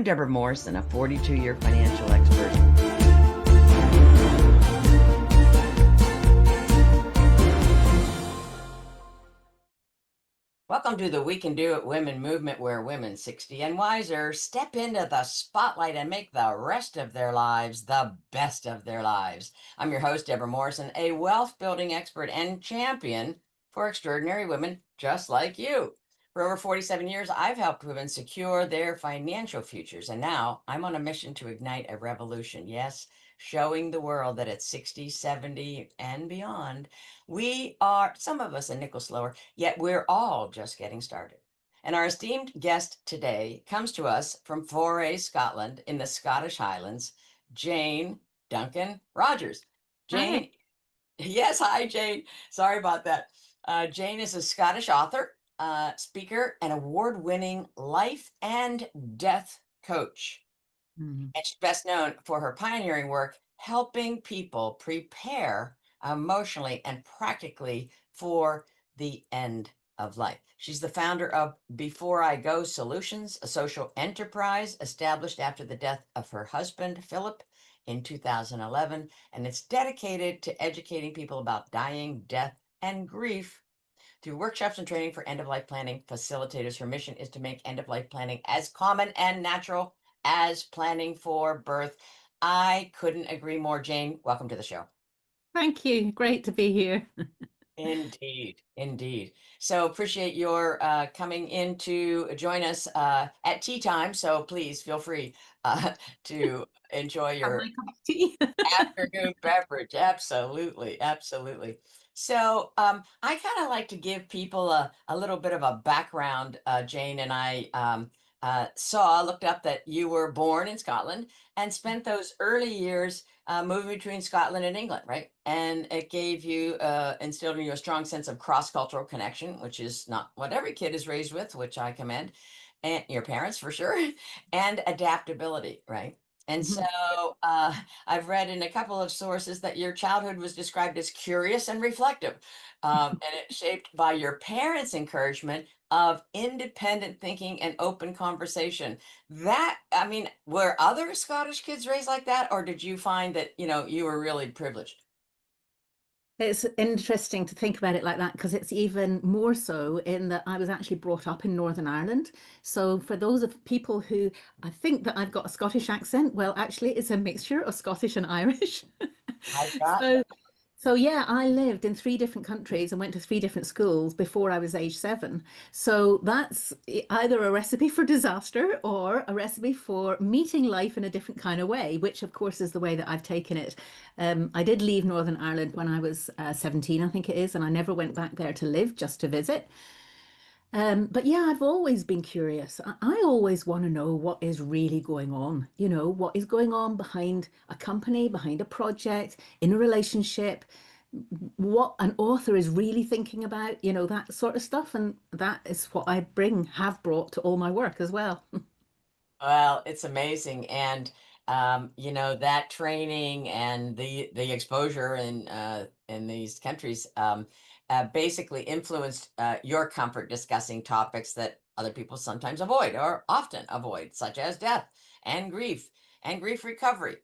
I'm Debra Morrison, a 42-year financial expert. Welcome to the We Can Do It Women movement, where women 60 and wiser step into the spotlight and make the rest of their lives the best of their lives. I'm your host, Debra Morrison, a wealth building expert and champion for extraordinary women just like you. For over 47 years, I've helped women secure their financial futures, and now I'm on a mission to ignite a revolution. Yes, showing the world that at 60, 70, and beyond, we are, some of us a nickel slower, yet we're all just getting started. And our esteemed guest today comes to us from Foray, Scotland, in the Scottish Highlands, Jane Duncan Rogers. Hi. Jane, yes, hi, Jane. Sorry about that. Jane is a Scottish author, speaker, and award-winning life and death coach. Mhm. And she's best known for her pioneering work helping people prepare emotionally and practically for the end of life. She's the founder of Before I Go Solutions, a social enterprise established after the death of her husband, Philip, in 2011. And it's dedicated to educating people about dying, death, and grief through workshops and training for end-of-life planning facilitators. Her mission is to make end-of-life planning as common and natural as planning for birth. I couldn't agree more, Jane. Welcome to the show. Thank you. Great to be here. Indeed, indeed. So appreciate your coming in to join us at tea time. So please feel free to enjoy Have your my cup of tea. afternoon beverage. Absolutely, absolutely. So I kind of like to give people a little bit of a background, Jane, and I looked up that you were born in Scotland and spent those early years moving between Scotland and England, right? And it gave you, instilled in you a strong sense of cross-cultural connection, which is not what every kid is raised with, which I commend, and your parents for sure, and adaptability, right? And so Mhm. I've read in a couple of sources that your childhood was described as curious and reflective, and it's shaped by your parents' encouragement of independent thinking and open conversation. That, I mean, were other Scottish kids raised like that, or did you find that, you were really privileged? It's interesting to think about it like that because it's even more so in that I was actually brought up in Northern Ireland. So for those of people who I think that I've got a Scottish accent, well, actually it's a mixture of Scottish and Irish. I got So So yeah, I lived in three different countries and went to three different schools before I was age 7. So that's either a recipe for disaster or a recipe for meeting life in a different kind of way, which of course is the way that I've taken it. I did leave Northern Ireland when I was 17, I think it is, and I never went back there to live, just to visit. But yeah, I've always been curious. I always want to know what is really going on. What is going on behind a company, behind a project, in a relationship, what an author is really thinking about, that sort of stuff. And that is what have brought to all my work as well. Well, it's amazing. And that training and the exposure in these countries basically influenced your comfort discussing topics that other people sometimes avoid or often avoid, such as death and grief recovery.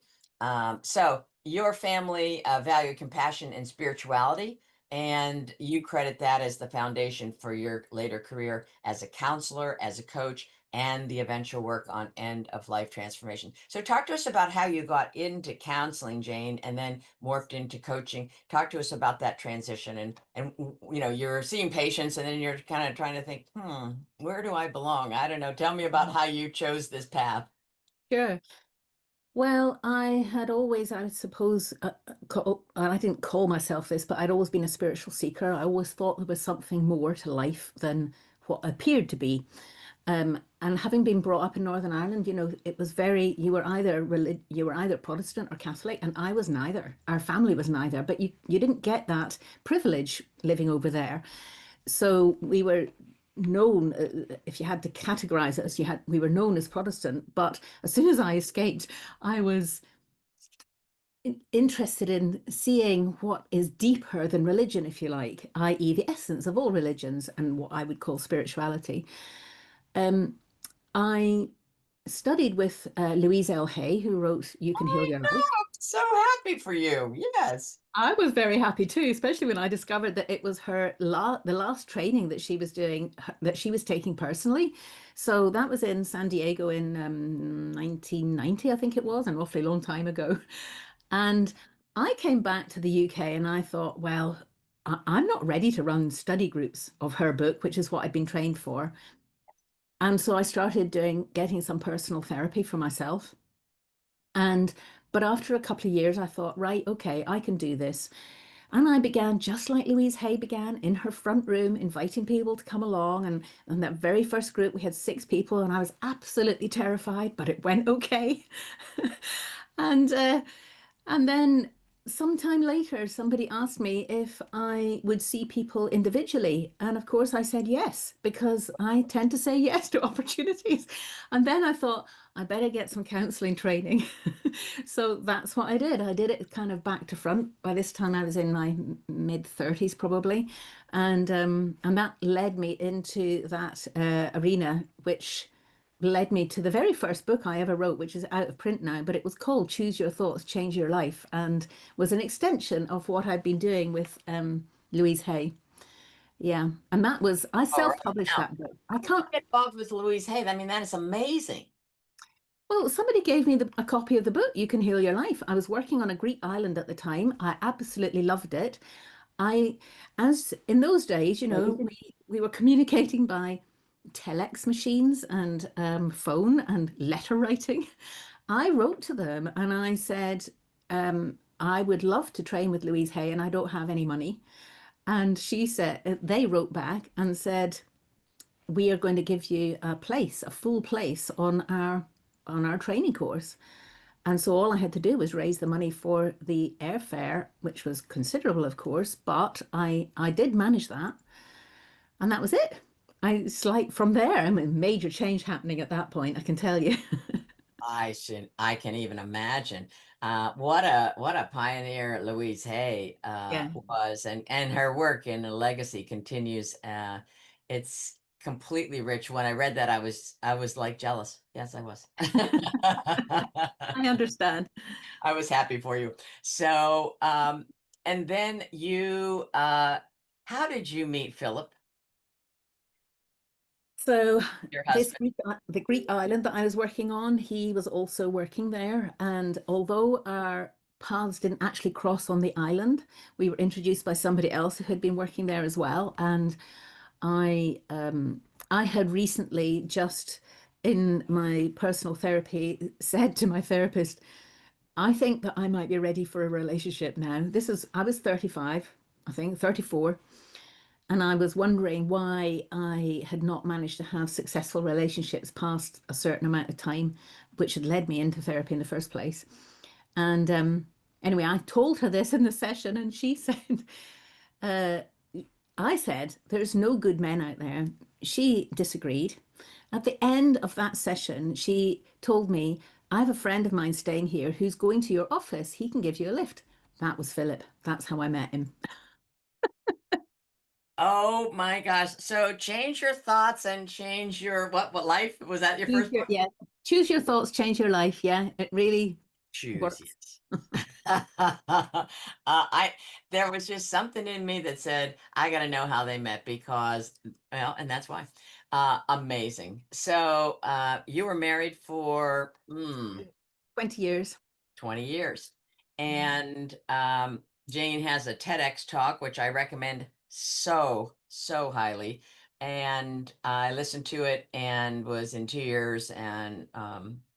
So your family valued compassion and spirituality, and you credit that as the foundation for your later career as a counselor, as a coach, and the eventual work on end of life transformation. So talk to us about how you got into counseling, Jane, and then morphed into coaching. Talk to us about that transition and you're seeing patients and then you're kind of trying to think, where do I belong? I don't know. Tell me about how you chose this path. Sure. Well, I had always, I suppose, I didn't call myself this, but I'd always been a spiritual seeker. I always thought there was something more to life than what appeared to be. And having been brought up in Northern Ireland, it was you were either Protestant or Catholic, and I was neither. Our family was neither, but you didn't get that privilege living over there. So we were known, if you had to categorize us, we were known as Protestant. But as soon as I escaped, I was interested in seeing what is deeper than religion, if you like, i.e., the essence of all religions and what I would call spirituality. Um, I studied with Louise L. Hay, who wrote You Can Heal I Your know. Life. I'm so happy for you. Yes. I was very happy too, especially when I discovered that it was the last training that she was doing, that she was taking personally. So that was in San Diego in 1990, I think it was, an awfully long time ago. And I came back to the UK and I thought, well, I'm not ready to run study groups of her book, which is what I'd been trained for. And so I started getting some personal therapy for myself. And but after a couple of years, I thought, right, okay, I can do this. And I began just like Louise Hay began in her front room, inviting people to come along. And that very first group, we had 6 people, and I was absolutely terrified, but it went okay. And and then sometime later, somebody asked me if I would see people individually. And of course, I said yes, because I tend to say yes to opportunities. And then I thought, I better get some counseling training. So that's what I did. I did it kind of back to front. By this time, I was in my mid 30s probably. And that led me into that arena, which led me to the very first book I ever wrote, which is out of print now, but it was called Choose Your Thoughts, Change Your Life, and was an extension of what I'd been doing with Louise Hay. Yeah. And I All right. self-published Now, that book. I how did you can't, get involved with Louise Hay? I mean, that is amazing. well, somebody gave me a copy of the book, You Can Heal Your Life. I was working on a Greek island at the time. I absolutely loved it. I, as in those days, we were communicating by telex machines and phone and letter writing. I wrote to them and I said, I would love to train with Louise Hay and I don't have any money. And they wrote back and said, we are going to give you a full place on our training course. And so all I had to do was raise the money for the airfare, which was considerable, of course, but I did manage that, and that was it. It's like from there, I mean, major change happening at that point, I can tell you. I can even imagine. What a pioneer Louise Hay Yeah. was, and her work and the legacy continues. It's completely rich. When I read that, I was like jealous. Yes, I was. I understand. I was happy for you. So, and then how did you meet Philip, So your husband? The Greek island that I was working on, he was also working there. And although our paths didn't actually cross on the island, we were introduced by somebody else who had been working there as well. And I had recently just in my personal therapy said to my therapist, I think that I might be ready for a relationship now. I was 35, I think, 34. And I was wondering why I had not managed to have successful relationships past a certain amount of time, which had led me into therapy in the first place. And anyway, I told her this in the session, and she said, uh, I said, there's no good men out there. She disagreed. At the end of that session, she told me, I have a friend of mine staying here who's going to your office. He can give you a lift. That was Philip. That's how I met him. Oh my gosh. So change your thoughts and change your what life? Was that your first book? Yeah. Choose your thoughts, change your life. Yeah, it really Choose, works. yes. I there was just something in me that said I got to know how they met because well, and that's why. Amazing. So you were married for 20 years. 20 years. And Jane has a TEDx talk, which I recommend so highly. And I listened to it and was in tears and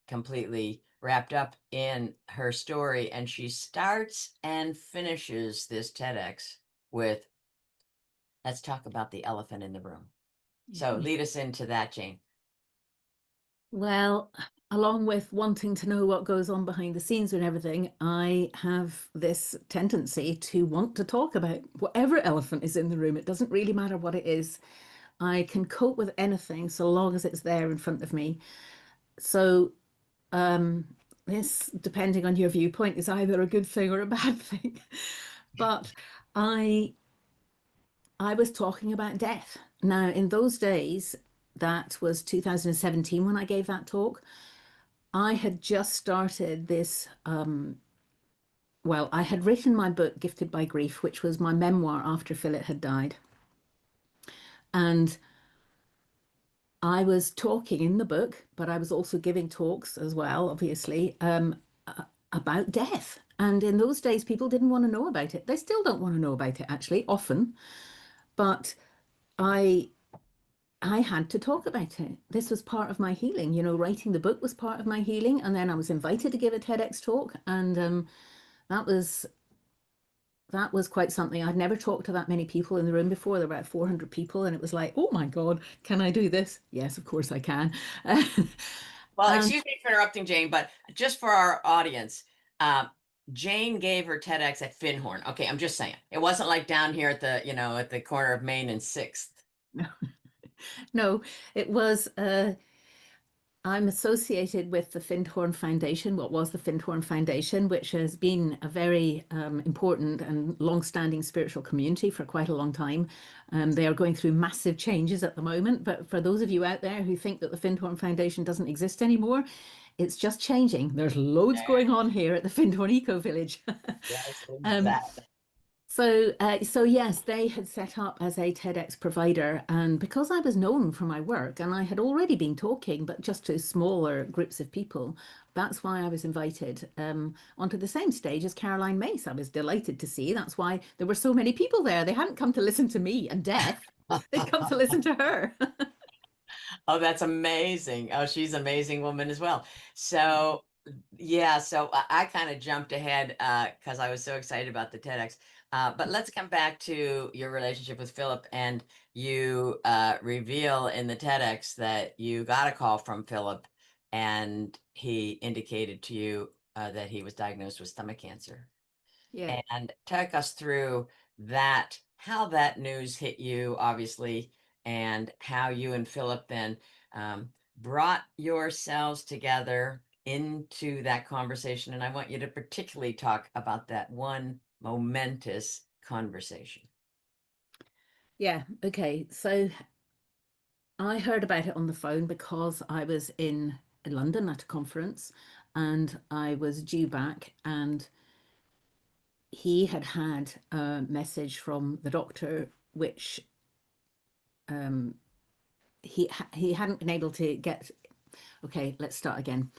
completely wrapped up in her story. And she starts and finishes this TEDx with, let's talk about the elephant in the room. So lead us into that, Jane. Well, along with wanting to know what goes on behind the scenes and everything, I have this tendency to want to talk about whatever elephant is in the room. It doesn't really matter what it is. I can cope with anything so long as it's there in front of me. So, um, this, depending on your viewpoint, is either a good thing or a bad thing. But I I was talking about death. Now, in those days, that was 2017 when I gave that talk. I had just started this, well, I had written my book, Gifted by Grief, which was my memoir after Philip had died. And I was talking in the book, but I was also giving talks as well, obviously, about death. And in those days, people didn't want to know about it. They still don't want to know about it, actually, often. But I I had to talk about it. This was part of my healing. Writing the book was part of my healing. And then I was invited to give a TEDx talk, and that was that was quite something. I'd never talked to that many people in the room before. There were about 400 people, and it was like, oh my God, can I do this? Yes, of course I can. Well, And excuse me for interrupting, Jane, but just for our audience, uh, Jane gave her TEDx at Finhorn. Okay, I'm just saying. It wasn't like down here at at the corner of Main and 6th. no, it was I'm associated with the Findhorn Foundation, what was the Findhorn Foundation, which has been a very important and long-standing spiritual community for quite a long time. They are going through massive changes at the moment, but for those of you out there who think that the Findhorn Foundation doesn't exist anymore, it's just changing. There's loads going on here at the Findhorn Eco Village. Yes, Um, exactly. so yes, they had set up as a TEDx provider, and because I was known for my work and I had already been talking, but just to smaller groups of people, that's why I was invited onto the same stage as Caroline Mace. I was delighted to see. That's why there were so many people there. They hadn't come to listen to me and death; they'd come to listen to her. Oh, that's amazing. Oh, she's an amazing woman as well. So, yeah, so I kind of jumped ahead because I was so excited about the TEDx. But let's come back to your relationship with Philip. And you reveal in the TEDx that you got a call from Philip and he indicated to you that he was diagnosed with stomach cancer, Yeah. and take us through that, how that news hit you, obviously, and how you and Philip then brought yourselves together into that conversation. And I want you to particularly talk about that one momentous conversation. Yeah. Okay. So I heard about it on the phone because I was in London at a conference and I was due back, and he had had a message from the doctor which um, he hadn't been able to get. Okay, let's start again.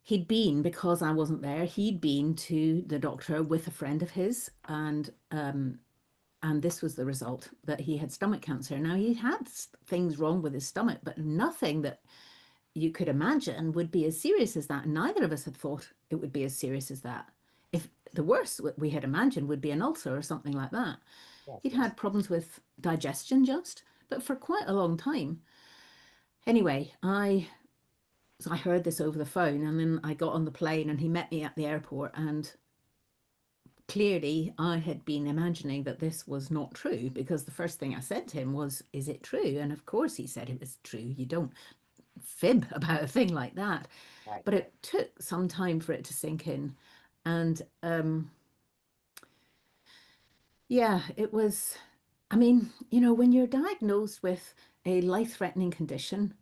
He'd been, because I wasn't there, he'd been to the doctor with a friend of his, and this was the result, that he had stomach cancer. Now, he had things wrong with his stomach, but nothing that you could imagine would be as serious as that. Neither of us had thought it would be as serious as that. If the worst we had imagined would be an ulcer or something like that. Yes, He'd yes. had problems with digestion just, but for quite a long time. Anyway, I heard this over the phone, and then I got on the plane and he met me at the airport, and clearly I had been imagining that this was not true, because the first thing I said to him was, "Is it true?" And of course he said it was true. You don't fib about a thing like that. Right. But it took some time for it to sink in. And yeah, it was, I mean, when you're diagnosed with a life-threatening condition,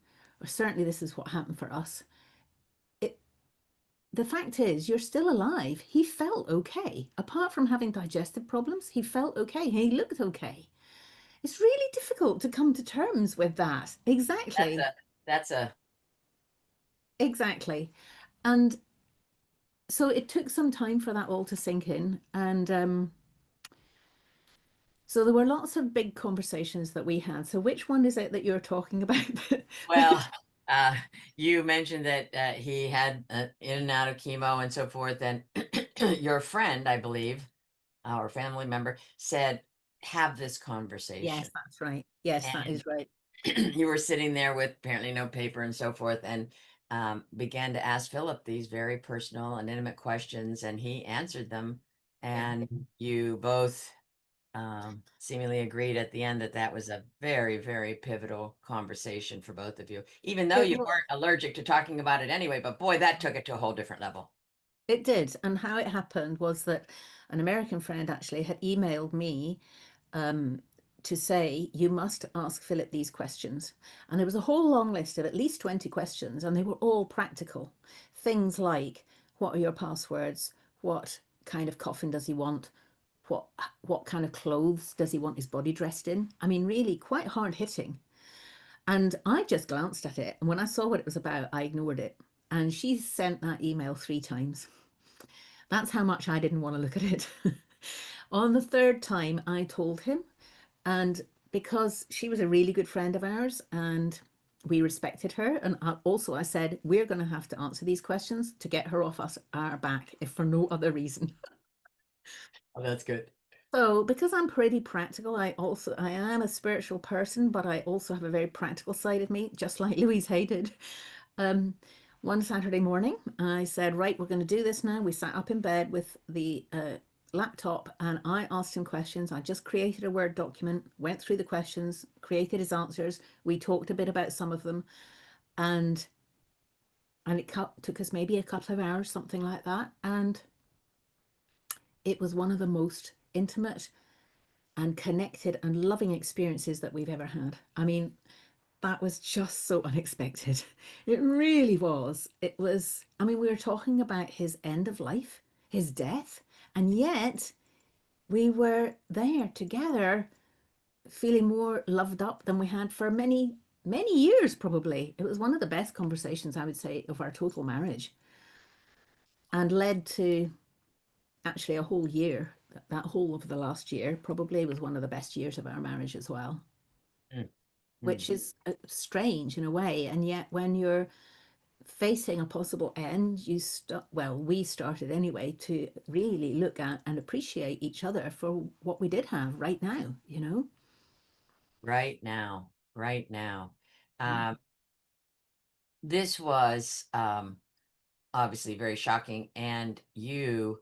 or certainly this is what happened for us, it the fact is you're still alive. He felt okay. Apart from having digestive problems, he felt okay. He looked okay. It's really difficult to come to terms with that. That's Exactly. that's a Exactly. And so it took some time for that all to sink in. And so there were lots of big conversations that we had. So which one is it that you're talking about? well. Uh, you mentioned that he had in and out of chemo and so forth, and your friend, I believe, our family member said, have this Yes, conversation. that's right. Yes, that And is right. you were sitting there with apparently no paper and so forth, and began to ask Philip these very personal and intimate questions, and he answered them. Yeah. And you both seemingly agreed at the end that that was a very, very pivotal conversation for both of you, even though It you was. weren't allergic to talking about it anyway. But boy, that took it to a whole different level. It did. And how it happened was that an American friend actually had emailed me um, to say, you must ask Philip these questions. And there was a whole long list of at least 20 questions, and they were all practical things like, what are your passwords? What kind of coffin does he want? What what kind of clothes does he want his body dressed in? I mean, really quite hard hitting. And I just glanced at it, and when I saw what it was about, I ignored it. And she sent that email 3 times. That's how much I didn't want to look at it. On the third time, I told him, and because she was a really good friend of ours and we respected her, and also I said, we're going to have to answer these questions to get her off us our back, if for no other reason. Oh, that's good. So, because I'm pretty practical, I am a spiritual person, but I also have a very practical side of me, just like Louise Hay did. Um, one Saturday morning, I said, right, we're going to do this now. We sat up in bed with the laptop and I asked him questions. I just created a Word document, went through the questions, created his answers. We talked a bit about some of them, and it took us maybe a couple of hours, something like that. And it was one of the most intimate and connected and loving experiences that we've ever had. I mean, that was just so unexpected. It really was. It was, I mean, we were talking about his end of life, his death, and yet we were there together, feeling more loved up than we had for many, many years, probably. It was one of the best conversations, I would say, of our total marriage, and led to actually a whole year. That whole of the last year probably was one of the best years of our marriage as well, Mm, mm. which is strange in a way. And yet, when you're facing a possible end, we started anyway to really look at and appreciate each other for what we did have right now, you know? Right now, right now. Yeah. Um, this was obviously very shocking. And you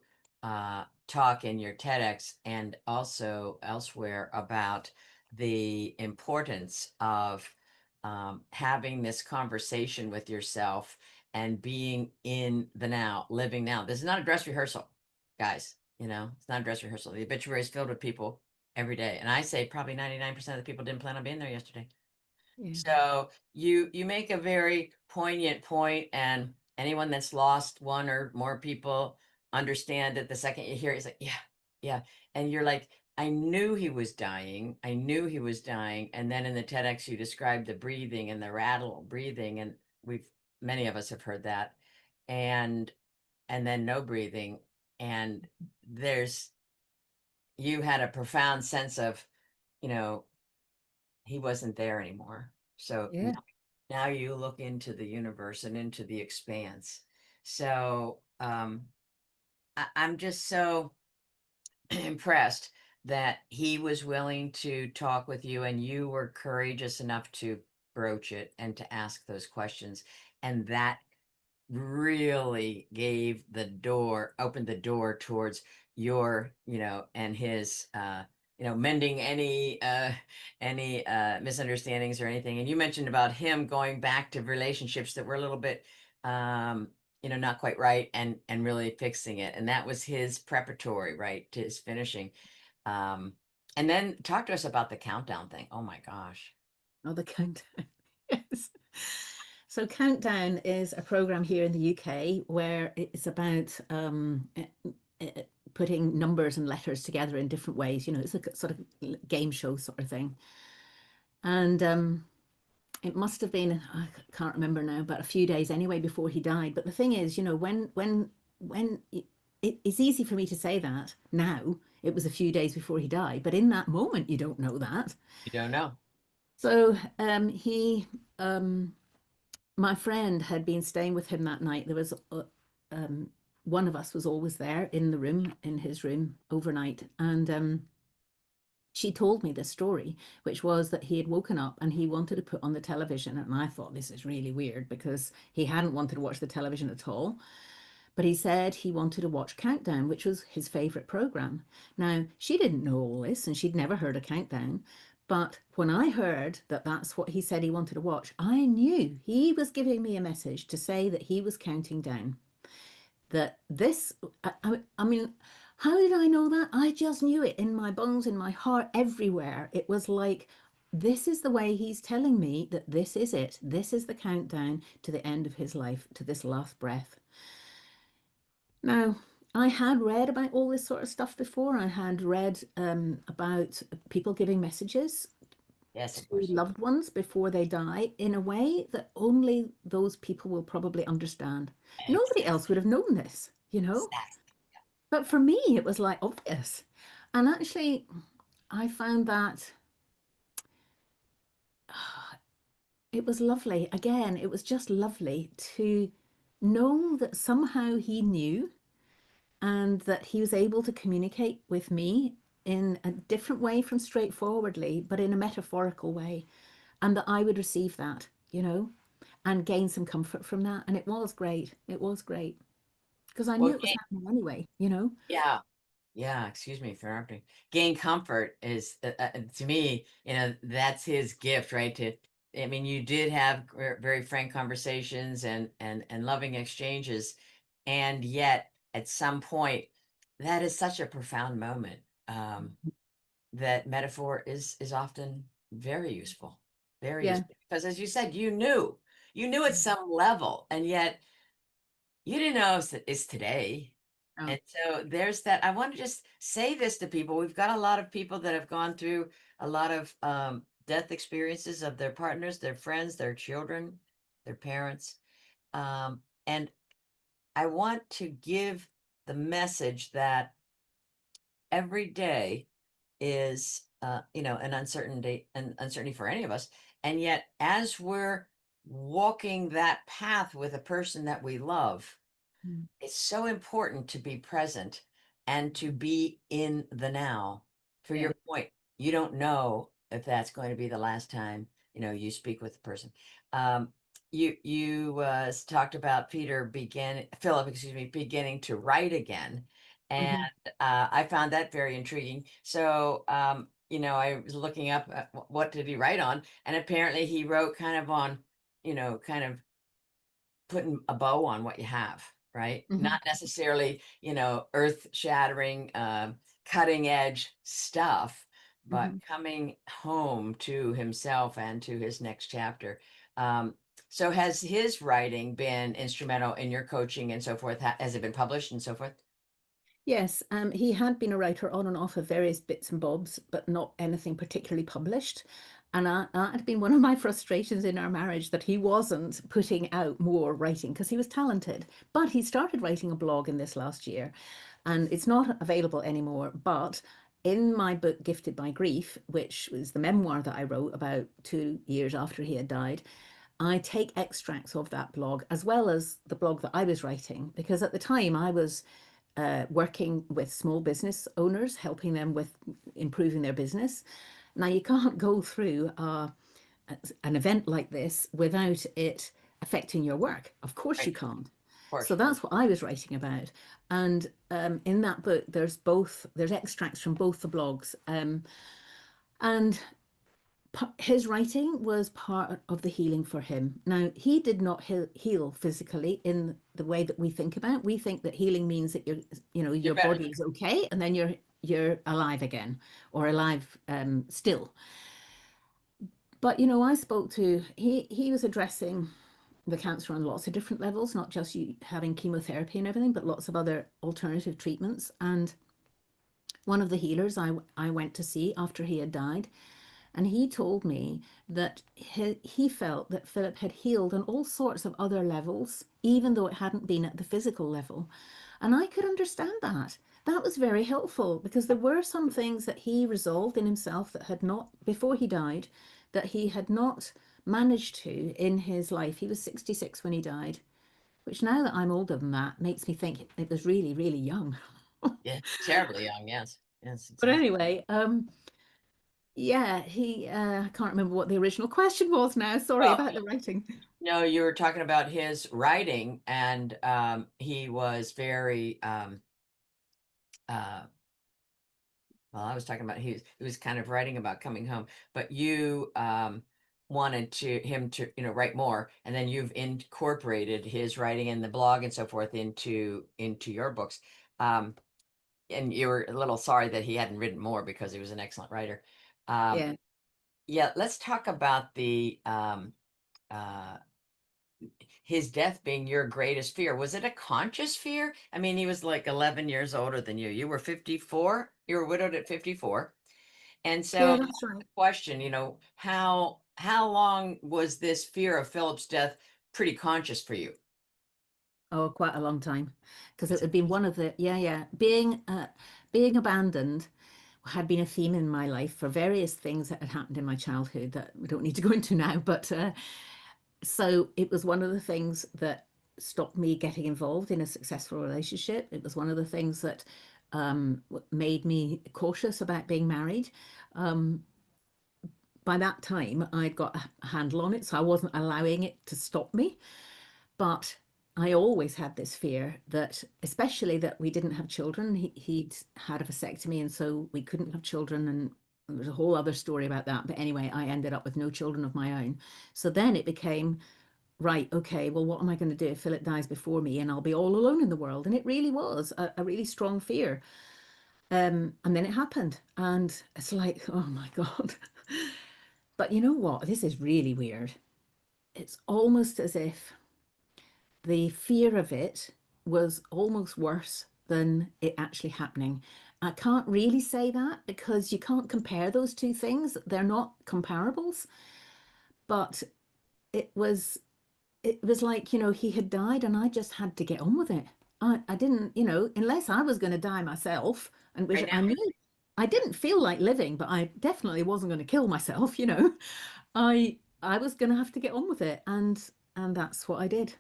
talk in your TEDx and also elsewhere about the importance of having this conversation with yourself and being in the now, living now. This is not a dress rehearsal, guys. You know, it's not a dress rehearsal. The obituary is filled with people every day. And I say probably 99% of the people didn't plan on being there yesterday. Yeah. So you make a very poignant point, and anyone that's lost one or more people understand that the second you hear it, it's like, yeah, yeah. And you're like, I knew he was dying. I knew he was dying. And then in the TEDx, you described the breathing and the rattle breathing, and we've many of us have heard that. And then no breathing. And there's you had a profound sense of, you know, he wasn't there anymore. So Yeah. now you look into the universe and into the expanse. So I'm just so impressed that he was willing to talk with you and you were courageous enough to broach it and to ask those questions. And that really opened the door towards your, and his, mending any misunderstandings or anything. And you mentioned about him going back to relationships that were a little bit, not quite right, and really fixing it. And that was his preparatory, right, to his finishing. Um, and then talk to us about the countdown thing. Oh my gosh. Oh, the countdown. Yes. So Countdown is a program here in the UK where it's about putting numbers and letters together in different ways. You know, it's a sort of game show sort of thing. And it must have been, I can't remember now, but a few days anyway before he died. But the thing is, you know, when it's easy for me to say that now, it was a few days before he died, but in that moment, you don't know that. You don't know. So my friend had been staying with him that night. There was um, one of us was always there in the room, in his room overnight, and she told me this story, which was that he had woken up and he wanted to put on the television. And I thought, this is really weird because he hadn't wanted to watch the television at all. But he said he wanted to watch Countdown, which was his favorite program. Now, she didn't know all this and she'd never heard of Countdown. But when I heard that that's what he said he wanted to watch, I knew he was giving me a message to say that he was counting down. That this, I mean, how did I know that? I just knew it in my bones, in my heart, everywhere. It was like this is the way he's telling me that this is it. This is the countdown to the end of his life, to this last breath. Now, I had read about all this sort of stuff before. I had read about people giving messages Yes, of to course. loved ones before they die in a way that only those people will probably understand. Nobody else would Exactly. have known this, you know? Exactly. But for me, it was like obvious. And actually, I found that it was lovely. Again, it was just lovely to know that somehow he knew and that he was able to communicate with me in a different way from straightforwardly, but in a metaphorical way, and that I would receive that, you know, and gain some comfort from that. And it was great. It was great because I knew Well, it was happening anyway, you know. yeah. Yeah, excuse me for interrupting. Gain comfort is, to me, that's his gift, right? I mean, you did have very frank conversations and loving exchanges, and yet at some point, that is such a profound moment. That metaphor is often very useful, very Yeah. useful. Because as you said, you knew at some level, and yet you didn't know it's today. Oh. And so there's that. I want to just say this to people. We've got a lot of people that have gone through a lot of death experiences of their partners, their friends, their children, their parents. And I want to give the message that every day is, an uncertainty for any of us. And yet, as we're walking that path with a person that we love, Mm. it's so important to be present and to be in the now. For Yeah. your point, you don't know if that's going to be the last time, you speak with the person. Um, you talked about Philip, excuse me, beginning to write again, and Mhm. I found that very intriguing. So, I was looking up what did he write on, and apparently he wrote kind of on, kind of putting a bow on what you have, right? Mhm. Not necessarily, earth shattering, cutting edge stuff, but Mhm. coming home to himself and to his next chapter. Um, so has his writing been instrumental in your coaching and so forth? Has it been published and so forth? Yes, he had been a writer on and off of various bits and bobs, but not anything particularly published. And that had been one of my frustrations in our marriage that he wasn't putting out more writing because he was talented. But he started writing a blog in this last year, and it's not available anymore. But in my book, Gifted by Grief, which was the memoir that I wrote about 2 years after he had died, I take extracts of that blog as well as the blog that I was writing because at the time I was working with small business owners, helping them with improving their business. Now, you can't go through an event like this without it affecting your work. Of course, Right, you of can't. So course. that's what I was writing about. And in that book, there's extracts from both the blogs. And his writing was part of the healing for him. Now, he did not heal physically in the way that we think about. We think that healing means that You're your better. body is okay, and then you're alive again or alive still. But I spoke to he was addressing the cancer on lots of different levels, not just you having chemotherapy and everything, but lots of other alternative treatments. And one of the healers I went to see after he had died, and he told me that he felt that Philip had healed on all sorts of other levels, even though it hadn't been at the physical level. And I could understand that. That was very helpful because there were some things that he resolved in himself that had not, before he died, that he had not managed to in his life. He was 66 when he died, which now that I'm older than that makes me think it was really, really young. Yeah, terribly young. Yes, yes, But exactly. anyway, yeah, I can't remember what the original question was now. Sorry Well, about the writing. no, you were talking about his writing, and he was very uh, well, I was talking about he was kind of writing about coming home, but you wanted to him to write more, and then you've incorporated his writing and the blog and so forth into your books. Um, and you were a little sorry that he hadn't written more because he was an excellent writer. Um, Yeah. Yeah, let's talk about the uh his death being your greatest fear. Was it a conscious fear? I mean, he was like 11 years older than you. You were 54. You were widowed at 54. And Yeah, so that's right. question, how long was this fear of Philip's death pretty conscious for you? Oh, quite a long time, because it It's had been one of the, yeah, yeah, being abandoned had been a theme in my life for various things that had happened in my childhood that we don't need to go into now. But so it was one of the things that stopped me getting involved in a successful relationship. It was one of the things that made me cautious about being married. Um, by that time, I'd got a handle on it, so I wasn't allowing it to stop me. But I always had this fear that, especially that we didn't have children. He'd had a vasectomy, and so we couldn't have children. And there's a whole other story about that. But anyway, I ended up with no children of my own. So then it became, right, okay, well, what am I going to do if Philip dies before me and I'll be all alone in the world? And it really was a really strong fear. And then it happened. And it's like, oh my God. But you know what? This is really weird. It's almost as if the fear of it was almost worse than it actually happening. I can't really say that because you can't compare those two things. They're not comparables, but it was it was like, he had died and I just had to get on with it. I didn't, unless I was going to die myself, and which right I now. knew I didn't feel like living, but I definitely wasn't going to kill myself. I was going to have to get on with it, and that's what I did.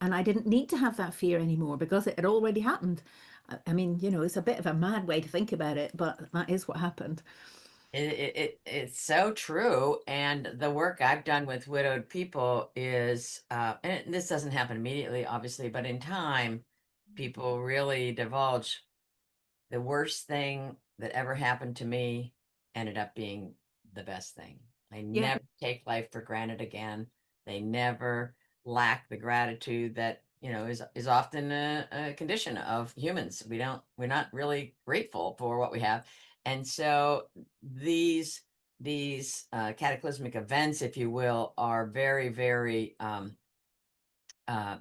And I didn't need to have that fear anymore because it had already happened. I mean, it's a bit of a mad way to think about it, but that is what happened. It's so true. And the work I've done with widowed people is, and this doesn't happen immediately, obviously, but in time, people really divulge the worst thing that ever happened to me ended up being the best thing. They Yeah, never take life for granted again. They never lack the gratitude that, is often a condition of humans. We're not really grateful for what we have. And so these cataclysmic events, if you will, are very, very uh,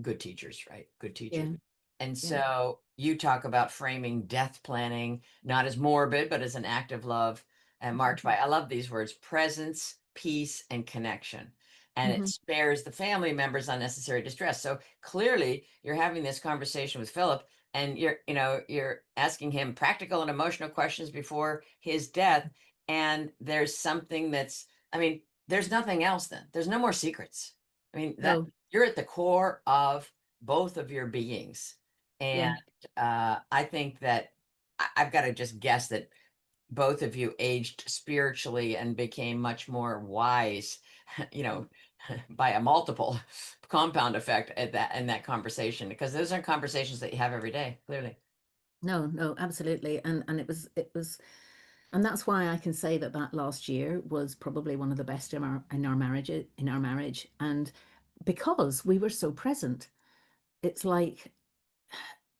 good teachers, right? Good teachers. yeah, And yeah. so you talk about framing death planning, not as morbid, but as an act of love and marked by, I love these words, presence, peace, and connection. And it Hmm. spares the family members unnecessary distress. So clearly you're having this conversation with Philip and you're asking him practical and emotional questions before his death. And there's something that's, I mean, there's nothing else then. There's no more secrets. I mean, that No, you're at the core of both of your beings. And yeah. I think that I've got to just guess that both of you aged spiritually and became much more wise, you know, by a multiple compound effect at that in that conversation, because those are conversations that you have every day, clearly. No, no, absolutely. And it was, and that's why I can say that that last year was probably one of the best in our marriage. And because we were so present, it's like,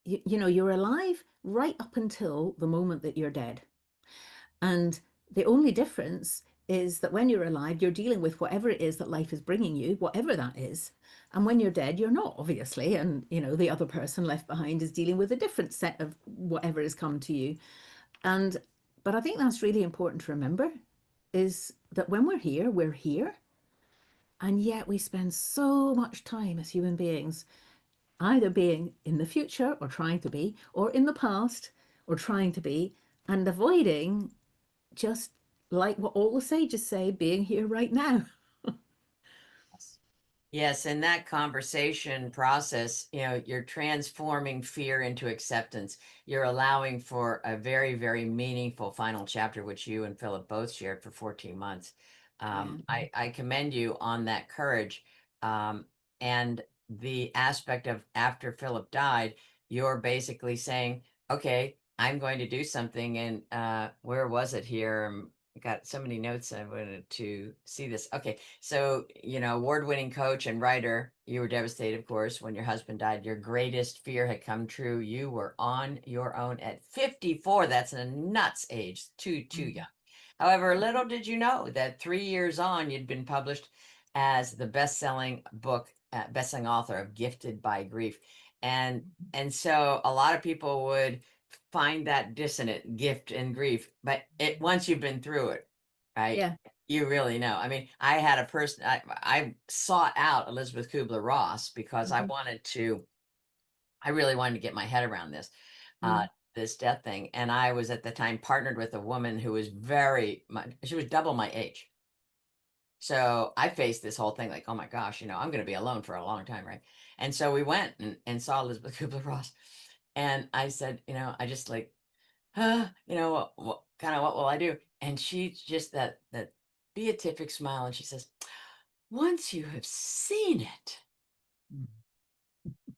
you're alive right up until the moment that you're dead. And the only difference is that when you're alive, you're dealing with whatever it is that life is bringing you, whatever that is. And when you're dead, you're not, obviously. And, the other person left behind is dealing with a different set of whatever has come to you. But I think that's really important to remember is that when we're here, we're here. And yet we spend so much time as human beings either being in the future or trying to be, or in the past or trying to be, and avoiding just like what all the sages say, being here right now. Yes, in that conversation process, you're transforming fear into acceptance. You're allowing for a very, very meaningful final chapter, which you and Philip both shared for 14 months. Yeah. I commend you on that courage. Um, and the aspect of after Philip died, you're basically saying, okay, I'm going to do something. And where was it here? I got so many notes. I wanted to see this. Okay. So, award-winning coach and writer, you were devastated, of course, when your husband died. Your greatest fear had come true. You were on your own at 54. That's a nuts age, too young. However, little did you know that 3 years on, you'd been published as the best-selling book, best-selling author of Gifted by Grief. And and so a lot of people would find that dissonant, gift and grief, but it once you've been through it, right? Yeah. You really know. I mean, I had a person, I sought out Elizabeth Kubler-Ross because Mhm. I really wanted to get my head around this, uh, Mm. this death thing. And I was at the time partnered with a woman who was very much, she was double my age. So I faced this whole thing like, oh my gosh, I'm going to be alone for a long time, right? And so we went and saw Elizabeth Kubler-Ross. And I said, I just like, what kind of what will I do? And she just that beatific smile, and she says, once you have seen it,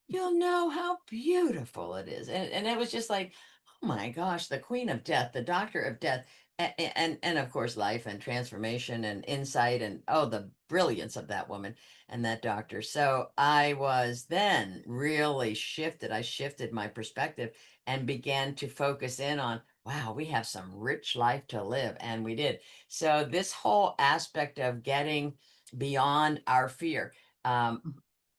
you'll know how beautiful it is. And it was just like, oh my gosh, the queen of death, the doctor of death, and of course life and transformation and insight, and oh, the brilliance of that woman and that doctor. So I was then really shifted. I shifted my perspective and began to focus in on, wow, we have some rich life to live. And we did. So this whole aspect of getting beyond our fear,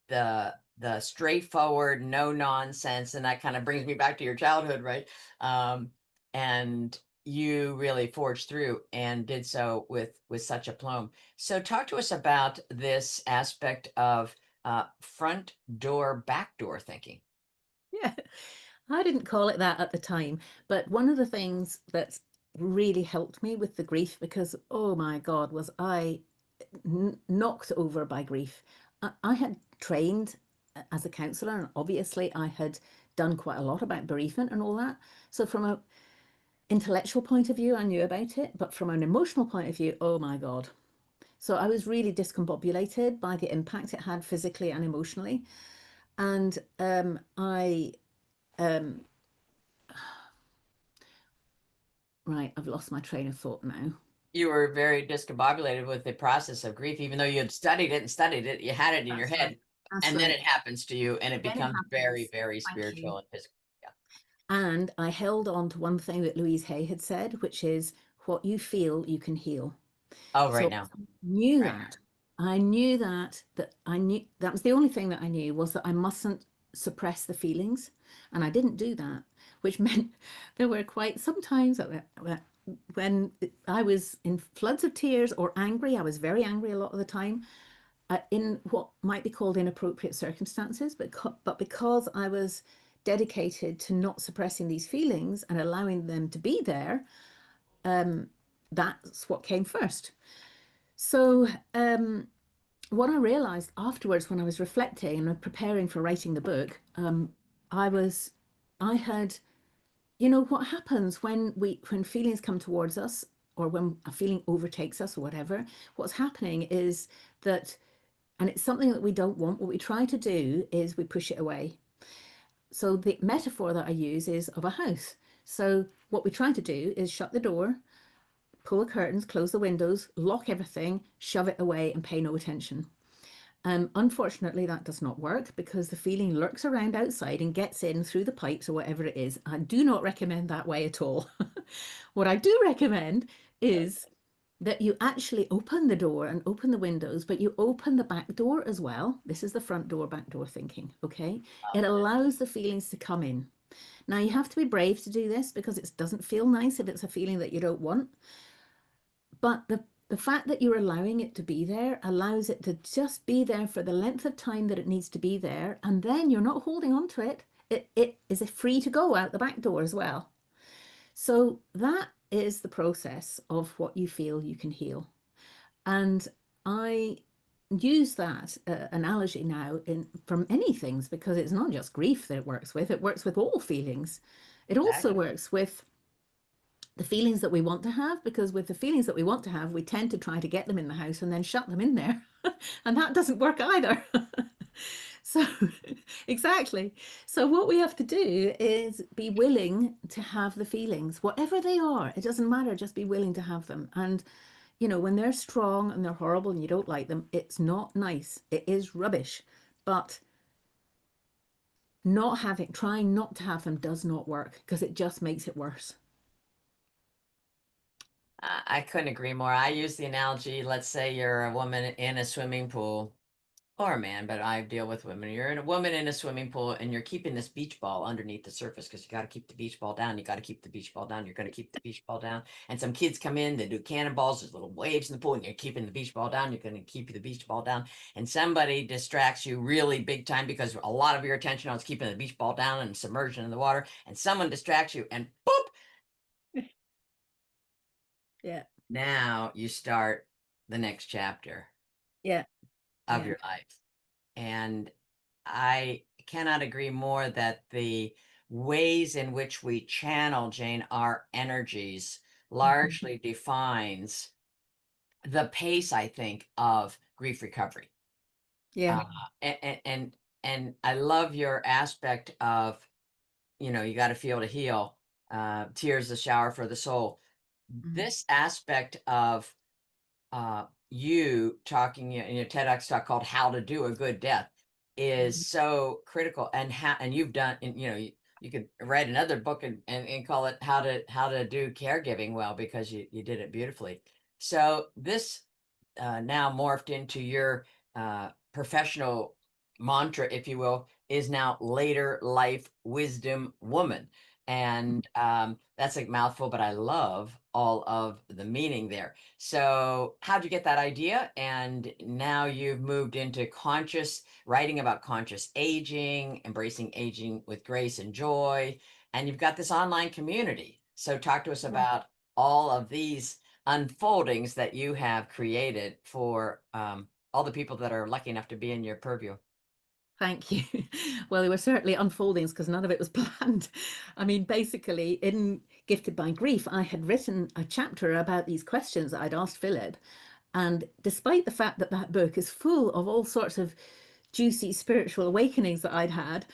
the straightforward, no nonsense, and that kind of brings me back to your childhood, right? And you really forged through and did so with such aplomb. So talk to us about this aspect of front door, back door thinking. Yeah. I didn't call it that at the time, but one of the things that's really helped me with the grief, because oh my God, was I knocked over by grief. I had trained as a counselor, and obviously I had done quite a lot about bereavement and all that. So from an intellectual point of view, I knew about it, but from an emotional point of view, oh my God. So I was really discombobulated by the impact it had physically and emotionally. And um, right, I've lost my train of thought now. You were very discombobulated with the process of grief, even though you had studied it and studied it, you had it in your That's right. head, That's and then right. it happens to you, and it Then it becomes very, happens. very Thank you. spiritual and physical. Yeah. And I held on to one thing that Louise Hay had said, which is what you feel, you can heal. Oh, right So now. I knew Right. that. I knew that I knew that was the only thing that I knew was that I mustn't suppress the feelings. And I didn't do that, which meant there were quite sometimes when I was in floods of tears or angry. I was very angry a lot of the time, in what might be called inappropriate circumstances, but because I was dedicated to not suppressing these feelings and allowing them to be there, that's what came first. So, what I realized afterwards when I was reflecting and preparing for writing the book, I was, I had, what happens when feelings come towards us or when a feeling overtakes us or whatever, what's happening is that, and it's something that we don't want, what we try to do is we push it away. So the metaphor that I use is of a house. So what we try to do is shut the door, pull the curtains, close the windows, lock everything, shove it away, and pay no attention. Unfortunately, that does not work because the feeling lurks around outside and gets in through the pipes or whatever it is. I do not recommend that way at all. What I do recommend is that you actually open the door and open the windows, but you open the back door as well. This is the front door, back door thinking, okay? It allows the feelings to come in. Now, you have to be brave to do this because it doesn't feel nice if it's a feeling that you don't want. But the fact that you're allowing it to be there allows it to just be there for the length of time that it needs to be there. And then you're not holding on to it. It is free to go out the back door as well. So that is the process of what you feel you can heal. And I use that analogy now in from any things because it's not just grief that it works with all feelings. It also Exactly. works with the feelings that we want to have, because with the feelings that we want to have, we tend to try to get them in the house and then shut them in there. And that doesn't work either. So, exactly. So, what we have to do is be willing to have the feelings, whatever they are. It doesn't matter, just be willing to have them. And, when they're strong and they're horrible and you don't like them, it's not nice. It is rubbish. But trying not to have them does not work because it just makes it worse. I couldn't agree more. I use the analogy, let's say you're a woman in a swimming pool or a man, but I deal with women. You're in a woman in a swimming pool and you're keeping this beach ball underneath the surface because you got to keep the beach ball down. You got to keep the beach ball down. You're going to keep the beach ball down. And some kids come in, they do cannonballs. There's little waves in the pool, and you're keeping the beach ball down. You're going to keep the beach ball down. And somebody distracts you really big time because a lot of your attention is keeping the beach ball down and submersion in the water. And someone distracts you, and boop, Yeah, now you start the next chapter yeah, of yeah. your life. And I cannot agree more that the ways in which we channel, Jane, our energies Mhm. largely defines the pace, I think, of grief recovery. Yeah. Uh, and, and I love your aspect of, you got to feel to heal. Tears, the shower for the soul. Mhm. This aspect of you talking in your TEDx talk called "How to Do a Good Death" is Mhm. so critical, and you've done, and you could write another book and call it "How to Do Caregiving Well" because you did it beautifully. So this now morphed into your professional mantra, if you will, is now later life wisdom woman. And that's a mouthful, but I love all of the meaning there. So, how'd you get that idea? And now you've moved into conscious writing about conscious aging, embracing aging with grace and joy. And you've got this online community. So, talk to us Yeah. about all of these unfoldings that you have created for all the people that are lucky enough to be in your purview. Thank you. Well, there were certainly unfoldings because none of it was planned. I mean, basically, in Gifted by Grief, I had written a chapter about these questions that I'd asked Philip. And despite the fact that that book is full of all sorts of juicy spiritual awakenings that I'd had,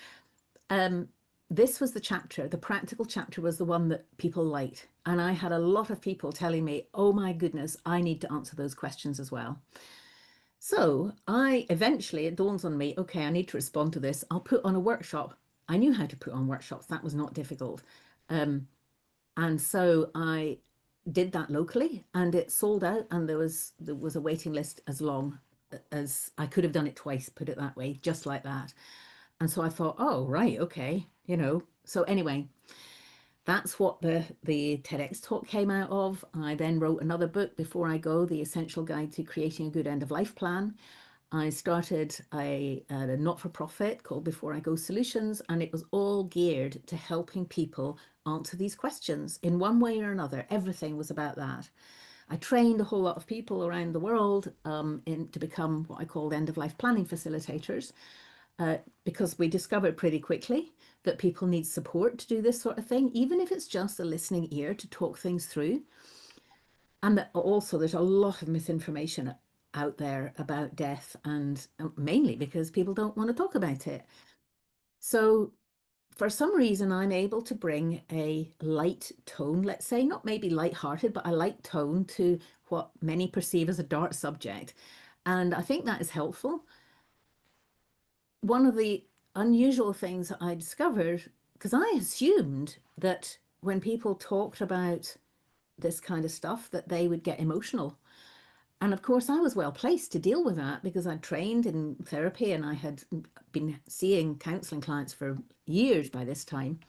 um, this was the chapter, the practical chapter was the one that people liked. And I had a lot of people telling me, oh my goodness, I need to answer those questions as well. So it dawns on me, okay, I need to respond to this. I'll put on a workshop. I knew how to put on workshops. That was not difficult. Um, and so I did that locally and it sold out and there was a waiting list as long as I could have done it twice, put it that way, just like that. And so I thought, oh, right, okay, So anyway, that's what the TEDx talk came out of. I then wrote another book, Before I Go, The Essential Guide to Creating a Good End of Life Plan. I started a not-for-profit called Before I Go Solutions, and it was all geared to helping people answer these questions in one way or another. Everything was about that. I trained a whole lot of people around the world to become what I called end-of-life planning facilitators because we discovered pretty quickly that people need support to do this sort of thing, even if it's just a listening ear to talk things through. And that also there's a lot of misinformation out there about death, and mainly because people don't want to talk about it. So for some reason, I'm able to bring a light tone, let's say, not maybe light-hearted, but a light tone to what many perceive as a dark subject. And I think that is helpful. One of the unusual things that I discovered, because I assumed that when people talked about this kind of stuff, that they would get emotional. And of course, I was well placed to deal with that because I'd trained in therapy and I had been seeing counseling clients for years by this time.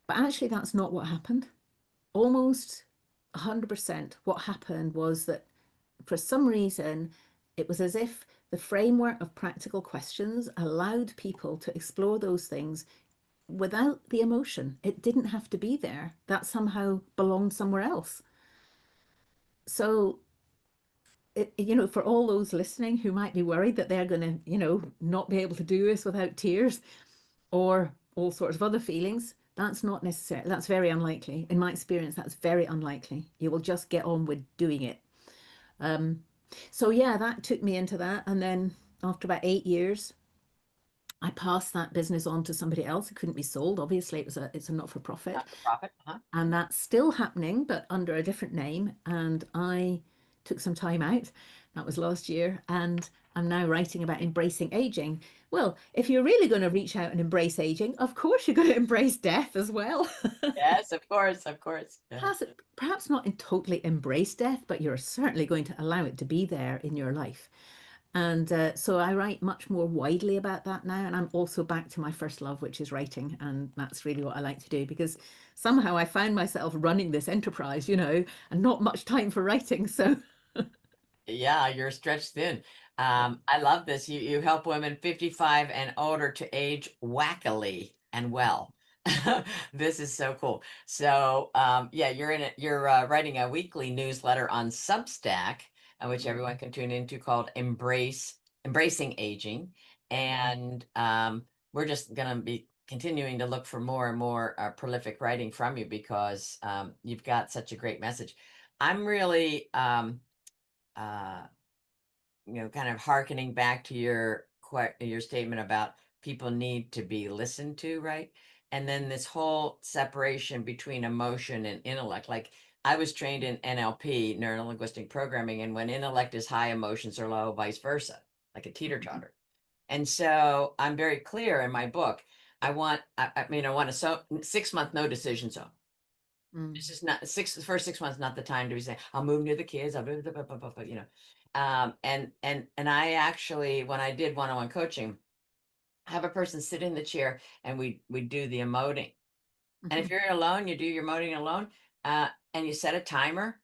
But actually, that's not what happened. Almost 100% what happened was that for some reason, it was as if the framework of practical questions allowed people to explore those things without the emotion. It didn't have to be there. That somehow belonged somewhere else. So for all those listening who might be worried that they're going to, not be able to do this without tears or all sorts of other feelings, that's not necessary. That's very unlikely. In my experience, that's very unlikely. You will just get on with doing it. Um, so yeah, that took me into that. And then after about 8 years, I passed that business on to somebody else. It couldn't be sold. Obviously, it's a not-for-profit. Not for profit, huh? And that's still happening, but under a different name. And I took some time out That was last year. And I'm now writing about embracing aging. Well, if you're really going to reach out and embrace aging, of course you're going to embrace death as well. Yes, of course, of course. Yeah. Perhaps not in totally embrace death, but you're certainly going to allow it to be there in your life. And so I write much more widely about that now. And I'm also back to my first love, which is writing. And that's really what I like to do because somehow I found myself running this enterprise, and not much time for writing. So, Yeah, you're stretched thin. I love this. You help women 55 and older to age wackily and well. This is so cool. So, yeah, you're in it. You're writing a weekly newsletter on Substack, which everyone can tune into, called Embracing Aging. And we're just gonna be continuing to look for more and more prolific writing from you because you've got such a great message. I'm really uh, kind of hearkening back to your statement about people need to be listened to, right? And then this whole separation between emotion and intellect. Like I was trained in NLP, neuro linguistic programming, and when intellect is high, emotions are low, vice versa, like a teeter-totter. And so I'm very clear in my book. I want a 6 month no decision zone. mm, This is not the first 6 months, not the time to be saying, I'll move near the kids, I'll blah, blah, blah, blah, blah, blah, and I actually, when I did one-on-one coaching, have a person sit in the chair and we do the emoting. And if mhm, you're alone, you do your emoting alone, and you set a timer.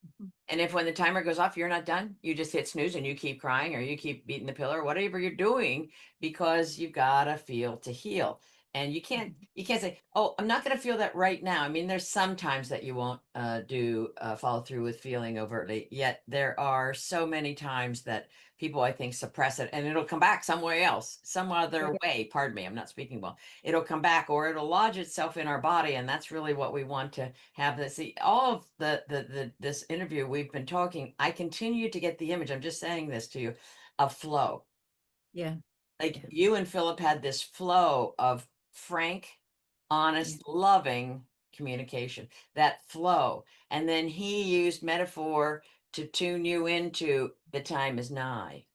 mhm, And if when the timer goes off, you're not done, you just hit snooze and you keep crying or you keep beating the pillow or whatever you're doing because you've got to feel to heal. And mhm. you can't say, "Oh, I'm not going to feel that right now." I mean, there's some times that you won't do follow through with feeling overtly. Yet there are so many times that people, I think, suppress it and it'll come back some way else, some Yeah, other way. Pardon me, I'm not speaking well. It'll come back or it'll lodge itself in our body, and that's really what we want to have. This see all of the this interview we've been talking, I continue to get the image, I'm just saying this to you, of flow. yeah, Like yeah, you and Philip had this flow of frank, yeah, honest, loving communication, that flow. And then he used metaphor to tune you into the time is nigh.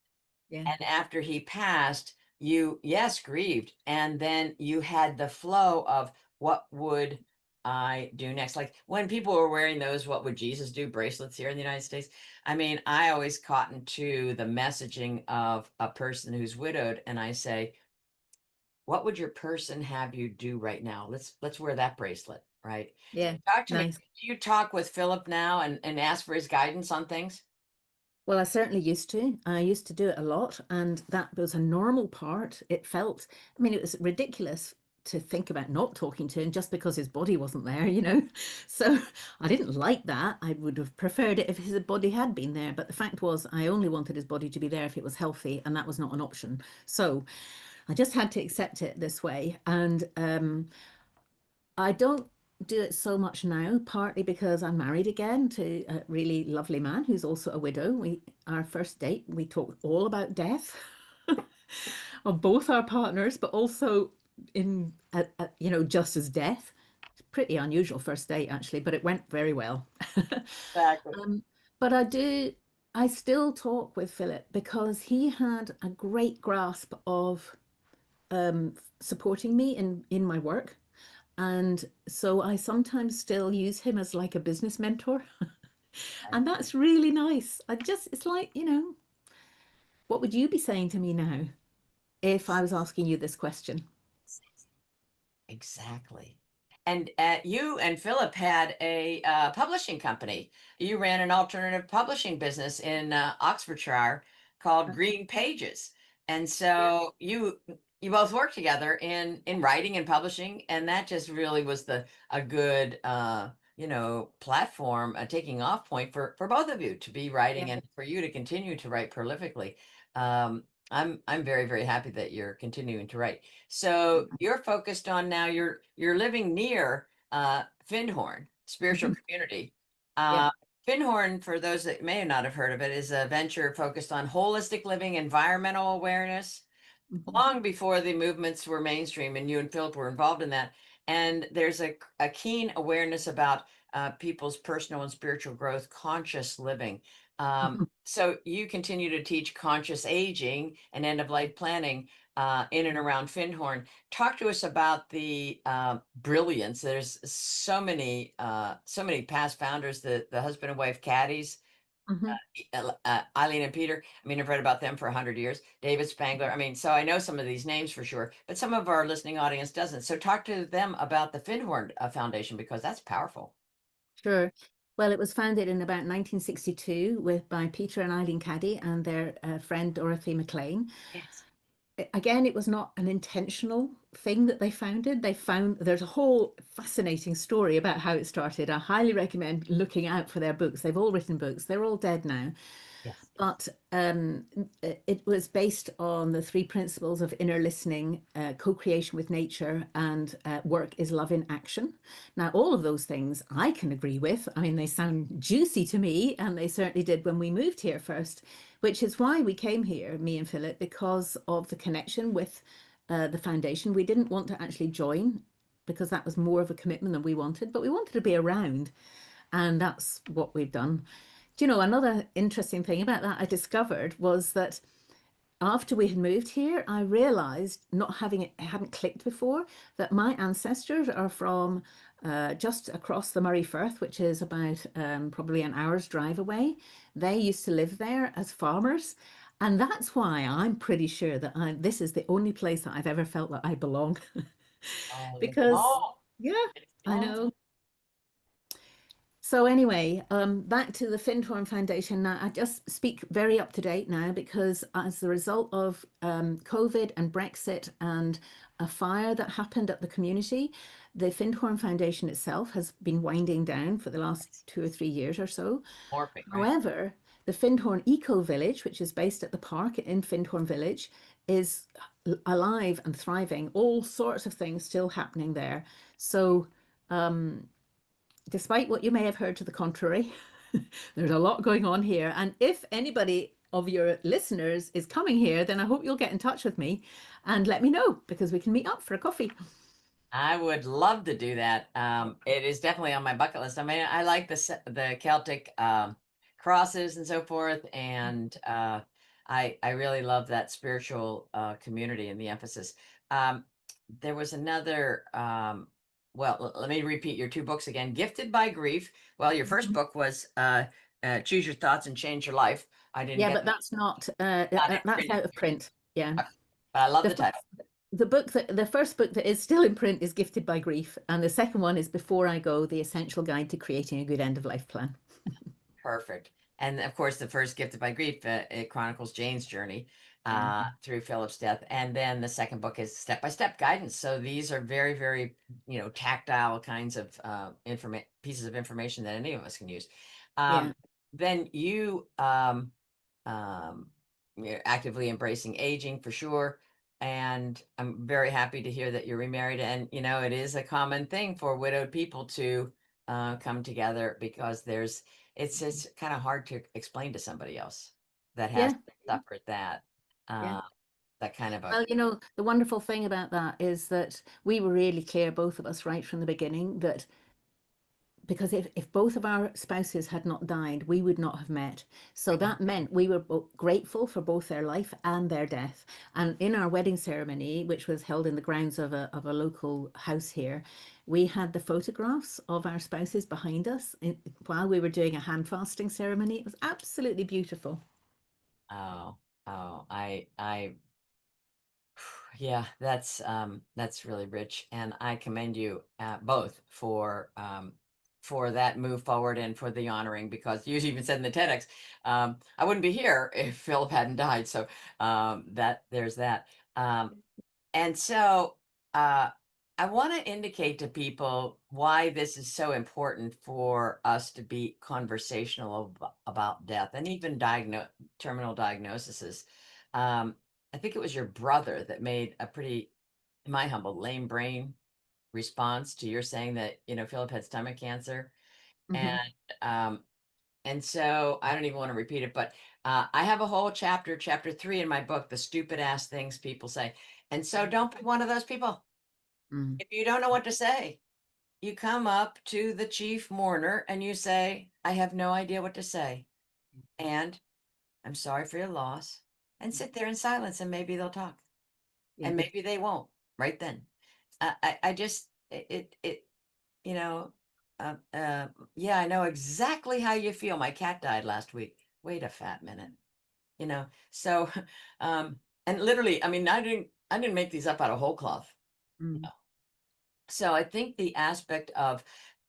yeah, And after he passed, you, yes, grieved. And then you had the flow of what would I do next? Like when people were wearing those what would Jesus do bracelets here in the United States. I mean, I always cotton to the messaging of a person who's widowed, and I say, what would your person have you do right now? Let's wear that bracelet, right? yeah. Talk to me. Nice. Do you talk with Philip now and ask for his guidance on things? Well, I certainly used to. I used to do it a lot, and that was a normal part. It felt, I mean, it was ridiculous to think about not talking to him just because his body wasn't there. So I didn't like that. I would have preferred it if his body had been there. But the fact was, I only wanted his body to be there if it was healthy, and that was not an option. So I just had to accept it this way. And I don't do it so much now, partly because I'm married again to a really lovely man who's also a widow. Our first date, we talked all about death of both our partners, but also just as death. It's a pretty unusual first date, actually, but it went very well. Exactly. Um, but I still talk with Philip because he had a great grasp of supporting me in my work. And so I sometimes still use him as like a business mentor. And that's really nice. It's like, what would you be saying to me now if I was asking you this question? Exactly. And you and Philip had a publishing company. You ran an alternative publishing business in Oxfordshire called Green Pages. And Yeah. so you both worked together in writing and publishing, and that just really was the a good platform, a taking off point for both of you to be Yeah. writing and for you to continue to write prolifically. I'm very, very happy that you're continuing to write. So you're focused on now you're living near Findhorn Spiritual Mhm. Community. Yeah. Findhorn, for those that may not have heard of it, is a venture focused on holistic living, environmental awareness, Mhm. long before the movements were mainstream, and you and Philip were involved in that. And there's a keen awareness about people's personal and spiritual growth, conscious living. Mhm. So you continue to teach conscious aging and end of life planning in and around Findhorn. Talk to us about the brilliance. There's so many past founders, the husband and wife caddies, Mhm. Eileen and Peter. I mean, I've read about them for 100 years. David Spangler. I mean, so I know some of these names for sure, but some of our listening audience doesn't. So talk to them about the Findhorn Foundation, because that's powerful. Sure. Well, it was founded in about 1962 by Peter and Eileen Caddy and their friend Dorothy McLean. Yes. Again, it was not an intentional thing that they founded. There's a whole fascinating story about how it started. I highly recommend looking out for their books. They've all written books. They're all dead now. Yes. But it was based on the three principles of inner listening, co-creation with nature, and work is love in action. Now, all of those things I can agree with. I mean, they sound juicy to me, and they certainly did when we moved here first, which is why we came here, me and Philip, because of the connection with the foundation. We didn't want to actually join because that was more of a commitment than we wanted, but we wanted to be around, and that's what we've done. Do you know, another interesting thing about that I discovered was that after we had moved here, I realized, not having it hadn't clicked before, that my ancestors are from just across the Murray Firth, which is about probably an hour's drive away. They used to live there as farmers. And that's why I'm pretty sure that this is the only place that I've ever felt that I belong. Oh, you Because, belong. yeah, It I belongs. know. So anyway, back to the Findhorn Foundation. Now, I just speak very up to date now because as a result of COVID and Brexit and a fire that happened at the community, the Findhorn Foundation itself has been winding down for the last 2 or 3 years or so. Morphing, right? However, the Findhorn Eco Village, which is based at the park in Findhorn Village, is alive and thriving. All sorts of things still happening there. So, despite what you may have heard to the contrary, there's a lot going on here. And if anybody of your listeners is coming here, then I hope you'll get in touch with me and let me know because we can meet up for a coffee. I would love to do that. It is definitely on my bucket list. I mean, I like the Celtic crosses and so forth, and I really love that spiritual community and the emphasis. Um, there was another. Well, let me repeat your two books again. Gifted by Grief. Well, your first book was Choose Your Thoughts and Change Your Life. I didn't Yeah, get but that's not not in that's print. out of print. Yeah. Okay. But I love The the title. the first book that is still in print is Gifted by Grief, and the second one is Before I Go, The Essential Guide to Creating a Good End of Life Plan. Perfect. And of course, the first Gifted by Grief, it chronicles Jane's journey Yeah. through Philip's death. And then the second book is step-by-step guidance. So these are very, very, tactile kinds of pieces of information that any of us can use. Yeah. Um, then you're actively embracing aging for sure. And I'm very happy to hear that you're remarried. And, it is a common thing for widowed people to come together because it's kind of hard to explain to somebody else that has Yeah. suffered that Yeah. uh, that kind of a Well, the wonderful thing about that is that we were really clear, both of us, right from the beginning, that because if both of our spouses had not died, we would not have met. So yeah. that meant we were grateful for both their life and their death. And in our wedding ceremony, which was held in the grounds of a local house here, we had the photographs of our spouses behind us while we were doing a hand fasting ceremony. It was absolutely beautiful. Oh, oh, I yeah, that's really rich, and I commend you both for that move forward and for the honoring, because you even said in the TEDx, I wouldn't be here if Philip hadn't died. So that there's that. And so uh, I want to indicate to people why this is so important for us to be conversational about death and even terminal diagnoses. I think it was your brother that made a pretty, in my humble, lame brain response to your saying that, Philip had stomach cancer. And Hmm. um, and so I don't even want to repeat it, but I have a whole chapter 3 in my book, The Stupid Ass Things People Say. And so don't be one of those people. Mm. If you don't know what to say, you come up to the chief mourner and you say, I have no idea what to say. and I'm sorry for your loss, and sit there in silence, and maybe they'll talk, Yeah. and maybe they won't right then. I just it you know yeah, I know exactly how you feel. My cat died last week. Wait a fat minute, so and literally, I mean, I didn't make these up out of whole cloth. Mm. So I think the aspect of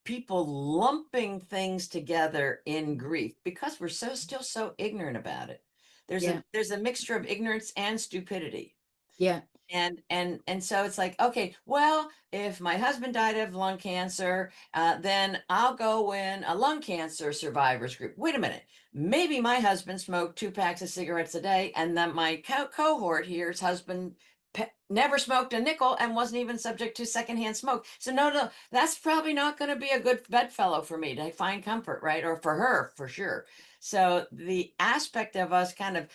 people lumping things together in grief, because we're still so ignorant about it. There's a Yeah. there's a mixture of ignorance and stupidity. Yeah. And so it's like, okay, well, if my husband died of lung cancer, then I'll go in a lung cancer survivors group. Wait a minute, maybe my husband smoked 2 packs of cigarettes a day, and then my cohort here's husband never smoked a nickel and wasn't even subject to secondhand smoke. So no, that's probably not going to be a good bedfellow for me to find comfort, right? Or for her, for sure. So the aspect of us kind of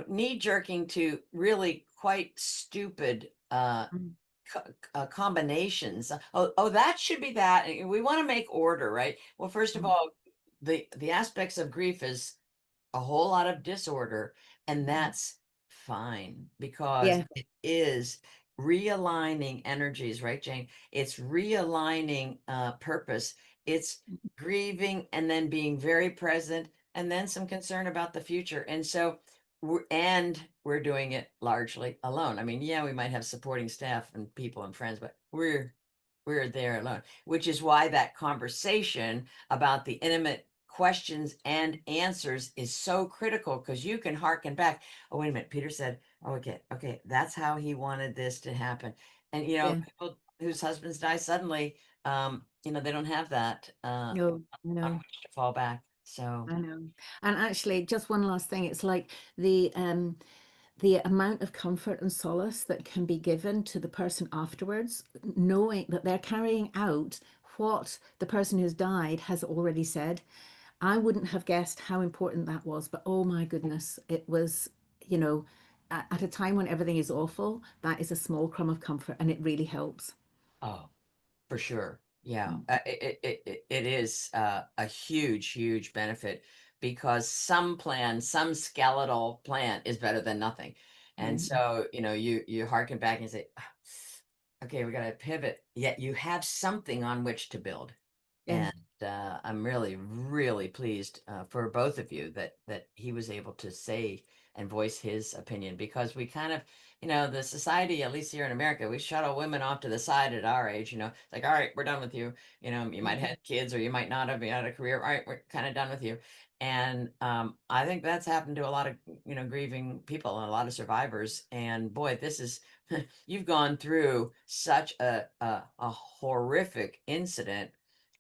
knee jerking to really quite stupid Mm. combinations. Oh, that should be that. We want to make order, right? Well, first of Mm. all, the aspects of grief is a whole lot of disorder, and that's fine because Yeah. it is realigning energies, right, Jane? It's realigning purpose. It's grieving and then being very present, and then some concern about the future. And so we're doing it largely alone. I mean, yeah, we might have supporting staff and people and friends, but we're there alone, which is why that conversation about the intimate questions and answers is so critical, because you can harken back. Oh, wait a minute. Peter said, oh, okay, that's how he wanted this to happen. And Yeah. people whose husbands die suddenly, they don't have that No, on no. which to fall back. So, I know. And actually, just one last thing, it's like the amount of comfort and solace that can be given to the person afterwards, knowing that they're carrying out what the person who's died has already said. I wouldn't have guessed how important that was, but oh my goodness, it was, you know, at a time when everything is awful, that is a small crumb of comfort and it really helps. oh, for sure. Yeah, Mm. it is a huge benefit, because some skeletal plan is better than nothing. And Yeah. so, you harken back and say, "Ah, okay, we got to pivot." Yet you have something on which to build. Yeah. And I'm really pleased for both of you that he was able to say and voice his opinion, because we kind of, the society, at least here in America, we shuttle women off to the side at our age. It's like, all right, we're done with you. You might have Mm. had kids, or you might not have had a career. All right, we're kind of done with you. And I think that's happened to a lot of, grieving people and a lot of survivors. And boy, this is, you've gone through such a horrific incident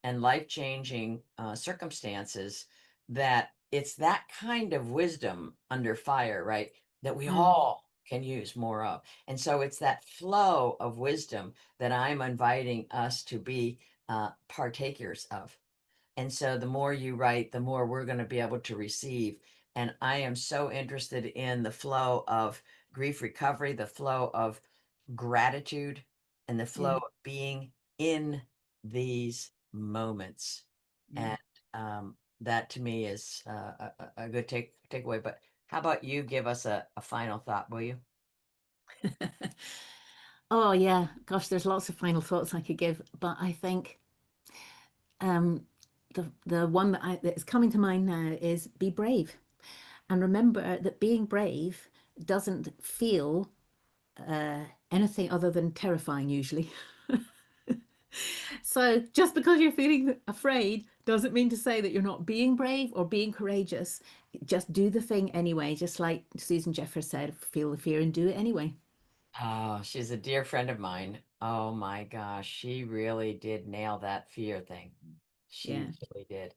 and life-changing circumstances, that it's that kind of wisdom under fire, right? That we Mm. all can use more of. And so it's that flow of wisdom that I'm inviting us to be partakers of. And so the more you write, the more we're going to be able to receive. And I am so interested in the flow of grief recovery, the flow of gratitude, and the flow Yeah. of being in these moments. Yeah. And that to me is a good takeaway. But how about you give us a final thought, will you? Oh yeah, gosh, there's lots of final thoughts I could give, but I think um, the one that's coming to mind now is be brave, and remember that being brave doesn't feel anything other than terrifying usually. So just because you're feeling afraid doesn't mean to say that you're not being brave or being courageous. Just do the thing anyway, just like Susan Jeffers said, feel the fear and do it anyway. Oh, she's a dear friend of mine. Oh my gosh, she really did nail that fear thing. She Yeah, really did.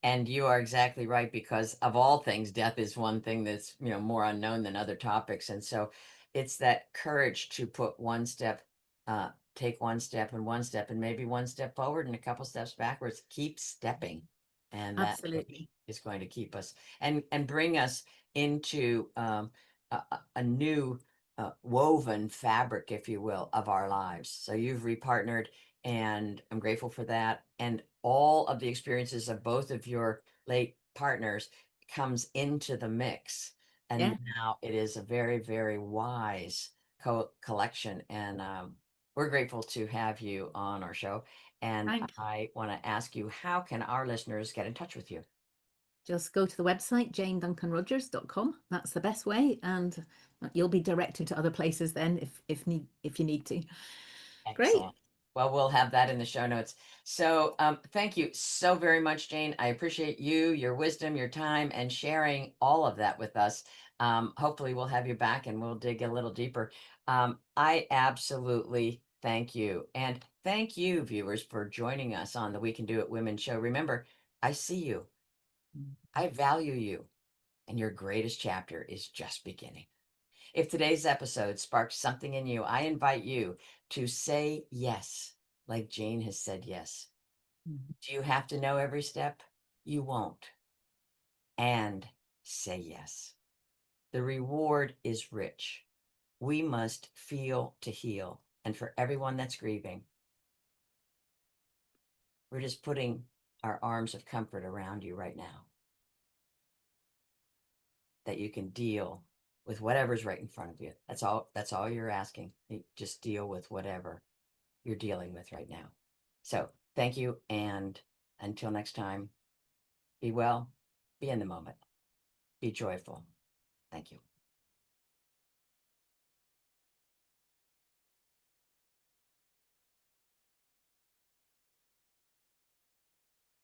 And you are exactly right, because of all things, death is one thing that's, more unknown than other topics. And so it's that courage to put one step, take one step and one step, and maybe one step forward and a couple steps backwards. Keep stepping. And that absolutely. is going to keep us and bring us into a new woven fabric, if you will, of our lives. So you've repartnered, and I'm grateful for that. And all of the experiences of both of your late partners comes into the mix. And Yeah. now it is a very, very wise collection. And we're grateful to have you on our show. And Thanks. I want to ask you, how can our listeners get in touch with you? Just go to the website, janeduncanrogers.com. That's the best way. And you'll be directed to other places then if you need to. Great. Excellent. Well, we'll have that in the show notes. So thank you so very much, Jane. I appreciate you, your wisdom, your time, and sharing all of that with us. Hopefully we'll have you back and we'll dig a little deeper. I absolutely thank you. And thank you, viewers, for joining us on the We Can Do It Women show. Remember, I see you. I value you. And your greatest chapter is just beginning. If today's episode sparked something in you, I invite you to say yes, like Jane has said yes. Do you have to know every step? You won't. And say yes. The reward is rich. We must feel to heal. And for everyone that's grieving, we're just putting our arms of comfort around you right now, that you can deal with whatever's right in front of you. That's all you're asking. You just deal with whatever you're dealing with right now. So thank you. And until next time, be well, be in the moment, be joyful. Thank you.